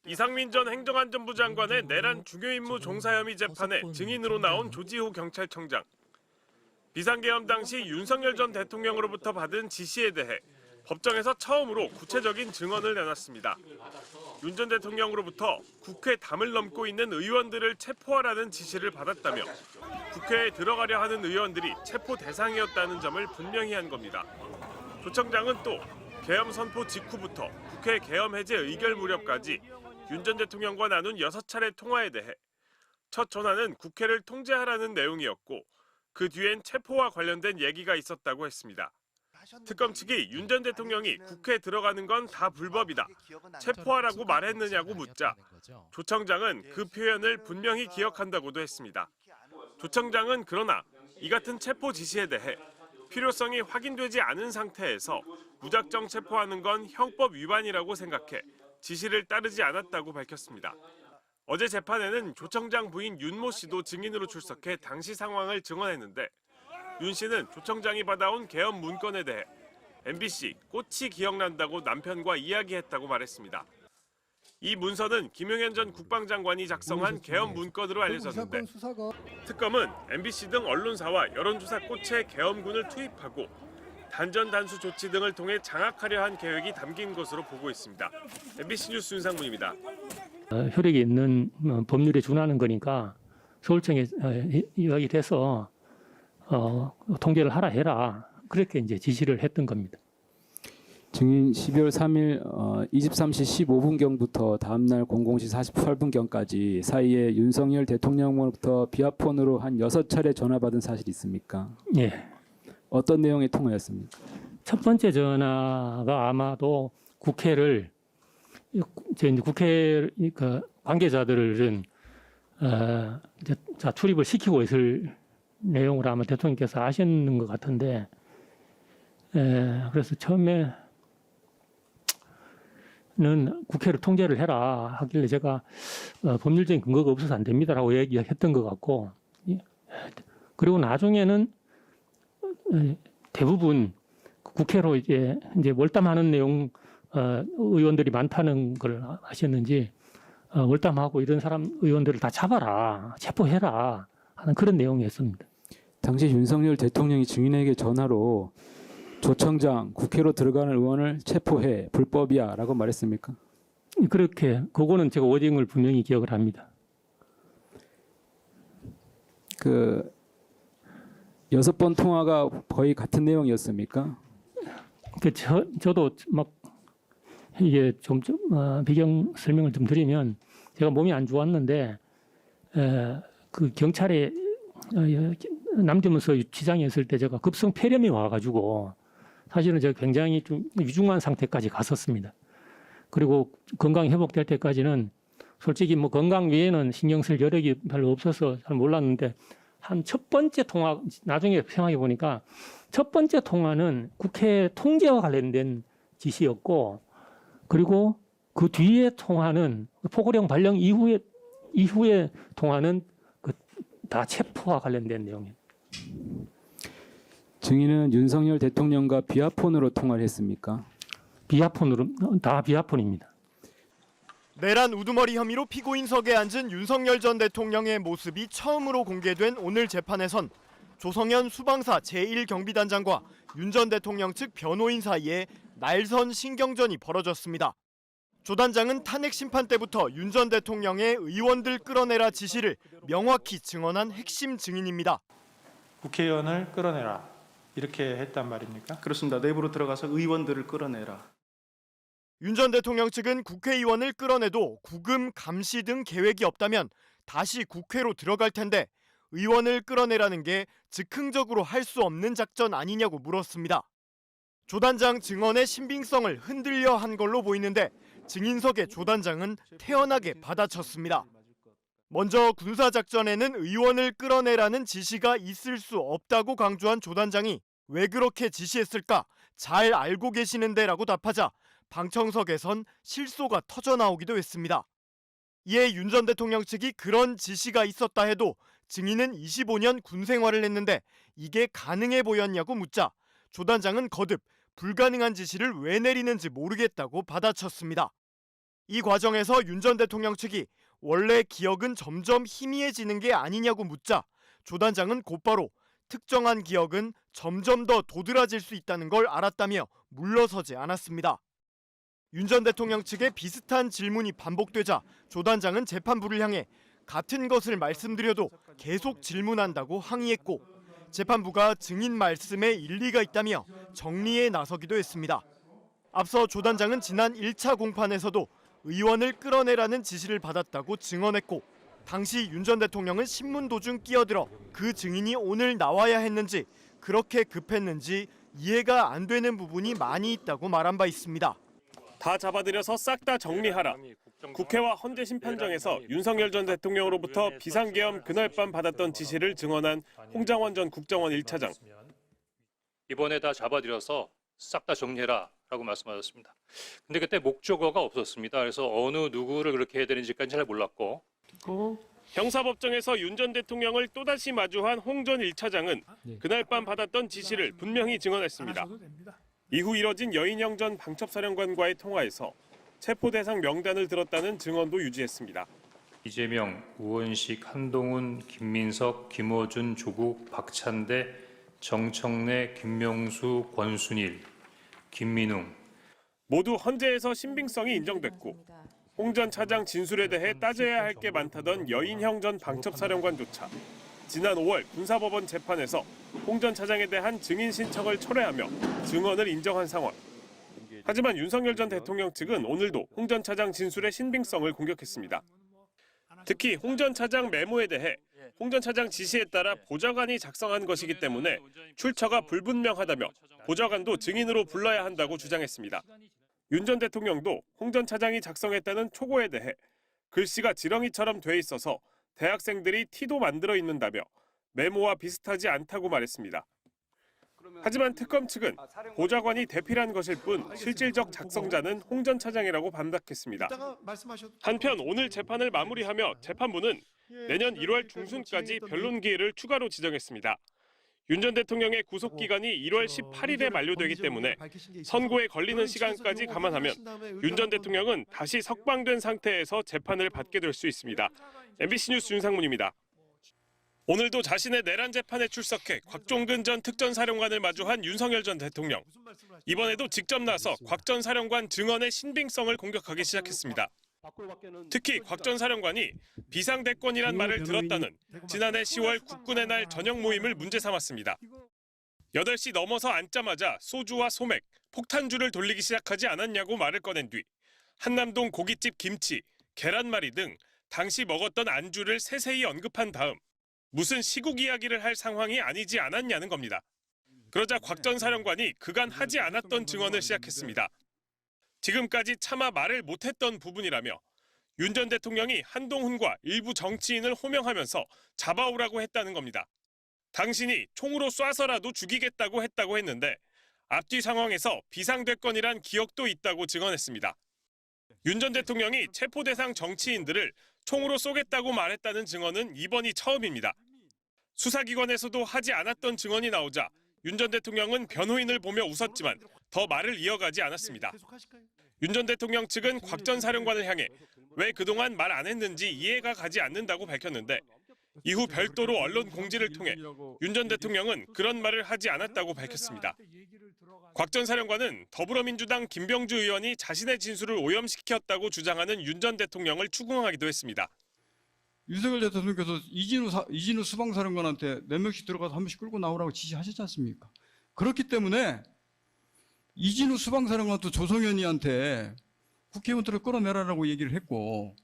이상민 전 행정안전부 장관의 내란 중요임무 종사 혐의 재판에 증인으로 나온 조지호 경찰청장. 비상계엄 당시 윤석열 전 대통령으로부터 받은 지시에 대해 법정에서 처음으로 구체적인 증언을 내놨습니다. 윤 전 대통령으로부터 국회 담을 넘고 있는 의원들을 체포하라는 지시를 받았다며 국회에 들어가려 하는 의원들이 체포 대상이었다는 점을 분명히 한 겁니다. 조 청장은 또 계엄 선포 직후부터 국회 계엄 해제 의결 무렵까지 윤 전 대통령과 나눈 6차례 통화에 대해 첫 전화는 국회를 통제하라는 내용이었고 그 뒤엔 체포와 관련된 얘기가 있었다고 했습니다. 특검 측이 윤 전 대통령이 국회에 들어가는 건 다 불법이다, 체포하라고 말했느냐고 묻자 조 청장은 그 표현을 분명히 기억한다고도 했습니다. 조 청장은 그러나 이 같은 체포 지시에 대해 필요성이 확인되지 않은 상태에서 무작정 체포하는 건 형법 위반이라고 생각해 지시를 따르지 않았다고 밝혔습니다. 어제 재판에는 조 청장 부인 윤모 씨도 증인으로 출석해 당시 상황을 증언했는데 윤 씨는 조 청장이 받아온 계엄 문건에 대해 MBC 꽃이 기억난다고 남편과 이야기했다고 말했습니다. 이 문서는 김용현 전 국방장관이 작성한 계엄 문건으로 알려졌는데 특검은 MBC 등 언론사와 여론조사 꽃에 계엄군을 투입하고 단전 단수 조치 등을 통해 장악하려 한 계획이 담긴 것으로 보고 있습니다. MBC 뉴스 윤상문입니다. 효력이 있는 법률에 준하는 거니까 서울청에 이야기를 해서 통제를 하라 해라. 그렇게 이제 지시를 했던 겁니다. 증인 12월 3일 23시 15분경부터 다음날 00시 48분경까지 사이에 윤석열 대통령으로부터 비아폰으로 한 6차례 전화받은 사실이 있습니까? 예. 어떤 내용의 통화였습니까? 첫 번째 전화가 아마도 국회를 국회 그 관계자들은 이제 출입을 시키고 있을 내용으로 아마 대통령께서 아셨는 것 같은데, 그래서 처음에는 국회를 통제를 해라 하길래 제가 법률적인 근거가 없어서 안 됩니다라고 얘기했던 것 같고, 그리고 나중에는 대부분 국회로 이제 월담하는 내용 의원들이 많다는 걸 아셨는지 월담하고 이런 사람 의원들을 다 잡아라, 체포해라 하는 그런 내용이었습니다. 당시 윤석열 대통령이 증인에게 전화로 조 청장 국회로 들어가는 의원을 체포해 불법이야 라고 말했습니까? 그렇게 그거는 제가 워딩을 분명히 기억을 합니다. 그 6번 통화가 거의 같은 내용이었습니까? 저도 막 이게 좀 배경 설명을 좀 드리면 제가 몸이 안 좋았는데 그 경찰에 남대문서 지장에 있을 때 제가 급성 폐렴이 와가지고 사실은 제가 굉장히 좀 위중한 상태까지 갔었습니다. 그리고 건강 회복될 때까지는 솔직히 뭐 건강 외에는 신경 쓸 여력이 별로 없어서 잘 몰랐는데 한 첫 번째 통화, 나중에 생각해 보니까 첫 번째 통화는 국회 통제와 관련된 지시였고, 그리고 그 뒤에 통화는 포고령 발령 이후에 통화는 다 체포와 관련된 내용이에요. 증인은 윤석열 대통령과 비아폰으로 통화를 했습니까? 비아폰으로, 다 비아폰입니다. 내란 우두머리 혐의로 피고인석에 앉은 윤석열 전 대통령의 모습이 처음으로 공개된 오늘 재판에선 조성현 수방사 제1경비단장과 윤 전 대통령 측 변호인 사이에 날선 신경전이 벌어졌습니다. 조 단장은 탄핵 심판 때부터 윤 전 대통령의 의원들 끌어내라 지시를 명확히 증언한 핵심 증인입니다. 국회의원을 끌어내라 이렇게 했단 말입니까? 그렇습니다. 내부로 들어가서 의원들을 끌어내라. 윤 전 대통령 측은 국회의원을 끌어내도 구금, 감시 등 계획이 없다면 다시 국회로 들어갈 텐데 의원을 끌어내라는 게 즉흥적으로 할 수 없는 작전 아니냐고 물었습니다. 조 단장 증언의 신빙성을 흔들려 한 걸로 보이는데 증인석의 조 단장은 태연하게 받아쳤습니다. 먼저 군사작전에는 의원을 끌어내라는 지시가 있을 수 없다고 강조한 조 단장이 왜 그렇게 지시했을까 잘 알고 계시는데라고 답하자 방청석에선 실소가 터져나오기도 했습니다. 이에 윤 전 대통령 측이 그런 지시가 있었다 해도 증인은 25년 군 생활을 했는데 이게 가능해 보였냐고 묻자 조 단장은 거듭 불가능한 지시를 왜 내리는지 모르겠다고 받아쳤습니다. 이 과정에서 윤 전 대통령 측이 원래 기억은 점점 희미해지는 게 아니냐고 묻자 조 단장은 곧바로 특정한 기억은 점점 더 도드라질 수 있다는 걸 알았다며 물러서지 않았습니다. 윤 전 대통령 측의 비슷한 질문이 반복되자 조 단장은 재판부를 향해 같은 것을 말씀드려도 계속 질문한다고 항의했고 재판부가 증인 말씀에 일리가 있다며 정리에 나서기도 했습니다. 앞서 조 단장은 지난 1차 공판에서도 의원을 끌어내라는 지시를 받았다고 증언했고 당시 윤 전 대통령은 신문 도중 끼어들어 그 증인이 오늘 나와야 했는지 그렇게 급했는지 이해가 안 되는 부분이 많이 있다고 말한 바 있습니다. 다 잡아들여서 싹 다 정리하라. 국회와 헌재심판정에서 윤석열 전 대통령으로부터 비상계엄 그날 밤 받았던 지시를 증언한 홍장원 전 국정원 1차장. 이번에 다 잡아들여서 싹 다 정리해라라고 말씀하셨습니다. 근데 그때 목적어가 없었습니다. 그래서 어느 누구를 그렇게 해야 되는지까지 잘 몰랐고. 형사법정에서 윤 전 대통령을 또다시 마주한 홍 전 1차장은 그날 밤 받았던 지시를 분명히 증언했습니다. 이후 이뤄진 여인영 전 방첩사령관과의 통화에서 체포 대상 명단을 들었다는 증언도 유지했습니다. 이재명, 우원식, 한동훈, 김민석, 김어준, 조국, 박찬대, 정청래, 김명수, 권순일, 김민웅. 모두 헌재에서 신빙성이 인정됐고 홍 전 차장 진술에 대해 따져야 할 게 많다던 여인형 전 방첩사령관조차 지난 5월 군사법원 재판에서 홍 전 차장에 대한 증인 신청을 철회하며 증언을 인정한 상황. 하지만 윤석열 전 대통령 측은 오늘도 홍 전 차장 진술의 신빙성을 공격했습니다. 특히 홍 전 차장 메모에 대해 홍 전 차장 지시에 따라 보좌관이 작성한 것이기 때문에 출처가 불분명하다며 보좌관도 증인으로 불러야 한다고 주장했습니다. 윤 전 대통령도 홍 전 차장이 작성했다는 초고에 대해 글씨가 지렁이처럼 돼 있어서 대학생들이 티도 만들어 읽는다며 메모와 비슷하지 않다고 말했습니다. 하지만 특검 측은 보좌관이 대필한 것일 뿐 실질적 작성자는 홍 전 차장이라고 반박했습니다. 한편 오늘 재판을 마무리하며 재판부는 내년 1월 중순까지 변론 기회를 추가로 지정했습니다. 윤 전 대통령의 구속 기간이 1월 18일에 만료되기 때문에 선고에 걸리는 시간까지 감안하면 윤 전 대통령은 다시 석방된 상태에서 재판을 받게 될 수 있습니다. MBC 뉴스 윤상문입니다. 오늘도 자신의 내란 재판에 출석해 곽종근 전 특전사령관을 마주한 윤석열 전 대통령. 이번에도 직접 나서 곽 전 사령관 증언의 신빙성을 공격하기 시작했습니다. 특히 곽 전 사령관이 비상대권이란 말을 들었다는 지난해 10월 국군의 날 저녁 모임을 문제 삼았습니다. 8시 넘어서 앉자마자 소주와 소맥, 폭탄주를 돌리기 시작하지 않았냐고 말을 꺼낸 뒤 한남동 고깃집 김치, 계란말이 등 당시 먹었던 안주를 세세히 언급한 다음 무슨 시국 이야기를 할 상황이 아니지 않았냐는 겁니다. 그러자 곽 전 사령관이 그간 하지 않았던 증언을 시작했습니다. 지금까지 차마 말을 못했던 부분이라며 윤 전 대통령이 한동훈과 일부 정치인을 호명하면서 잡아오라고 했다는 겁니다. 당신이 총으로 쏴서라도 죽이겠다고 했다고 했는데 앞뒤 상황에서 비상대권이란 기억도 있다고 증언했습니다. 윤 전 대통령이 체포 대상 정치인들을 총으로 쏘겠다고 말했다는 증언은 이번이 처음입니다. 수사기관에서도 하지 않았던 증언이 나오자 윤 전 대통령은 변호인을 보며 웃었지만 더 말을 이어가지 않았습니다. 윤 전 대통령 측은 곽 전 사령관을 향해 왜 그동안 말 안 했는지 이해가 가지 않는다고 밝혔는데 이후 별도로 언론 공지를 통해 윤 전 대통령은 그런 말을 하지 않았다고 밝혔습니다. 곽 전 사령관은 더불어민주당 김병주 의원이 자신의 진술을 오염시켰다고 주장하는 윤 전 대통령을 추궁하기도 했습니다. 윤석열 대통령께서 이진우 수방사령관한테 4명씩 들어가서 한 명씩 끌고 나오라고 지시하셨지 않습니까? 그렇기 때문에 이진우 수방사령관도 조성현이한테 국회의원들을 끌어내라라고 얘기를 했고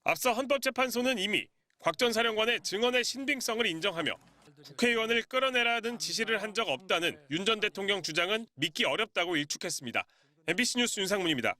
앞서 헌법재판소는 이미 곽 전 사령관의 증언의 신빙성을 인정하며 국회의원을 끌어내라는 지시를 한 적 없다는 윤 전 대통령 주장은 믿기 어렵다고 일축했습니다. MBC 뉴스 윤상문입니다.